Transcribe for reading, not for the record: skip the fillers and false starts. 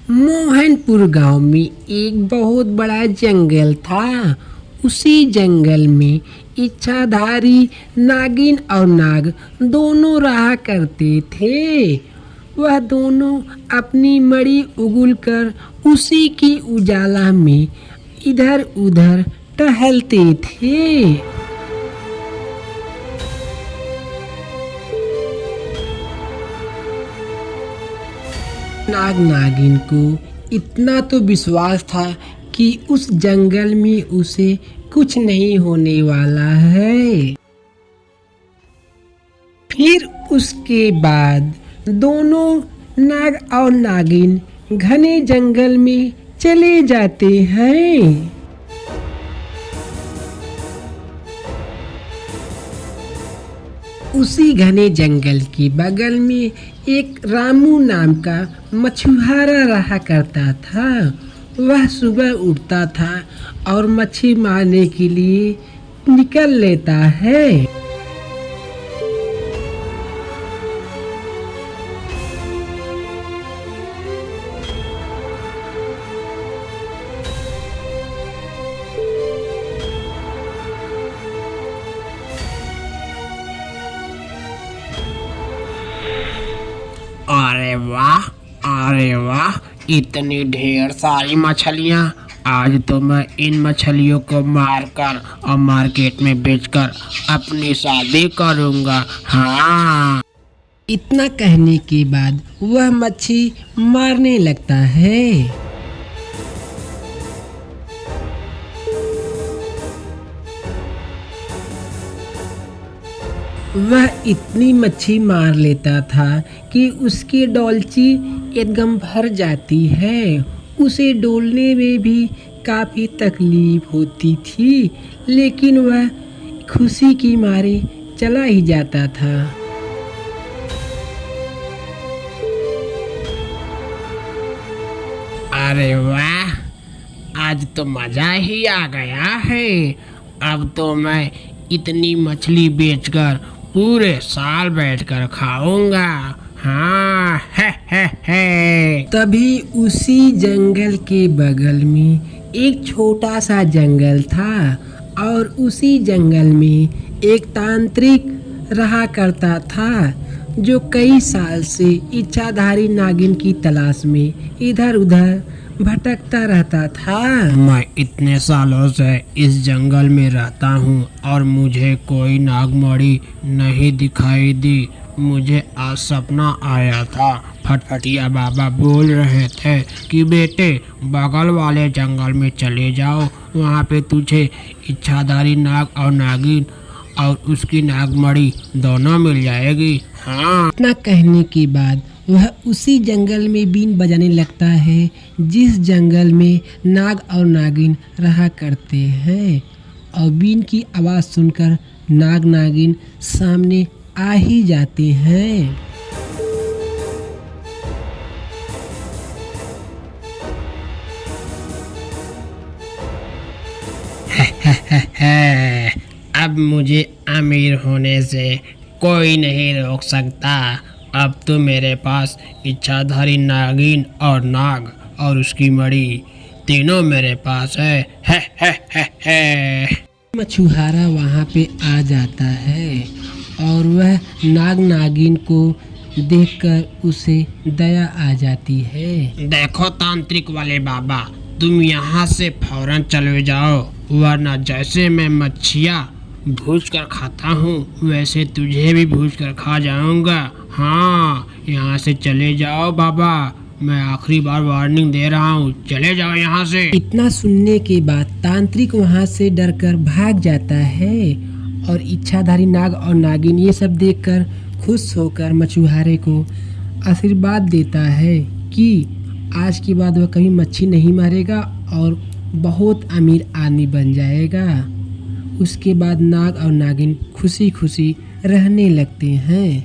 मोहनपुर गांव में एक बहुत बड़ा जंगल था। उसी जंगल में इच्छाधारी नागिन और नाग दोनों रहा करते थे। वह दोनों अपनी मड़ी उगलकर उसी की उजाला में इधर उधर टहलते थे। नाग नागिन को इतना तो विश्वास था कि उस जंगल में उसे कुछ नहीं होने वाला है। फिर उसके बाद दोनों नाग और नागिन घने जंगल में चले जाते हैं। उसी घने जंगल के बगल में एक रामू नाम का मछुआरा रहा करता था। वह सुबह उठता था और मछली मारने के लिए निकल लेता है। अरे वाह, इतनी ढेर सारी मछलियाँ। आज तो मैं इन मछलियों को मारकर और मार्केट में बेचकर अपनी शादी करूँगा। हाँ। इतना कहने के बाद वह मच्छी मारने लगता है। वह इतनी मच्छी मार लेता था कि उसकी डोलची एकदम भर जाती है। उसे डोलने में भी काफ़ी तकलीफ होती थी, लेकिन वह खुशी की मारे चला ही जाता था। अरे वाह, आज तो मज़ा ही आ गया है। अब तो मैं इतनी मछली बेचकर पूरे साल बैठकर खाऊंगा। हाँ है। तभी उसी जंगल के बगल में एक छोटा सा जंगल था और उसी जंगल में एक तांत्रिक रहा करता था जो कई साल से इच्छाधारी नागिन की तलाश में इधर उधर भटकता रहता था। मैं इतने सालों से इस जंगल में रहता हूँ और मुझे कोई नागमणि नहीं दिखाई दी। मुझे आज सपना आया था। फटफटिया बाबा बोल रहे थे कि बेटे बगल वाले जंगल में चले जाओ, वहाँ पे तुझे इच्छाधारी नाग और नागिन और उसकी नागमणि दोनों मिल जाएगी। हाँ। इतना कहने के बाद वह उसी जंगल में बीन बजाने लगता है जिस जंगल में नाग और नागिन रहा करते हैं। और बीन की आवाज़ सुनकर नाग नागिन सामने आ ही जाते हैं। अब मुझे अमीर होने से कोई नहीं रोक सकता। अब तो मेरे पास इच्छाधारी नागिन और नाग और उसकी मणि तीनों मेरे पास है। मछुआरा वहाँ पे आ जाता है और वह नाग नागिन को देखकर उसे दया आ जाती है। देखो तांत्रिक वाले बाबा, तुम यहाँ से फौरन चले जाओ, वरना जैसे मैं मच्छियाँ भूज कर खाता हूँ वैसे तुझे भी भूज कर खा जाऊँगा। हाँ, यहाँ से चले जाओ बाबा, मैं आखिरी बार वार्निंग दे रहा हूँ, चले जाओ यहाँ से। इतना सुनने के बाद तांत्रिक वहाँ से डरकर भाग जाता है और इच्छाधारी नाग और नागिन ये सब देखकर खुश होकर मछुआरे को आशीर्वाद देता है कि आज के बाद वह कभी मच्छी नहीं मारेगा और बहुत अमीर आदमी बन जाएगा। उसके बाद नाग और नागिन खुशी खुशी रहने लगते हैं।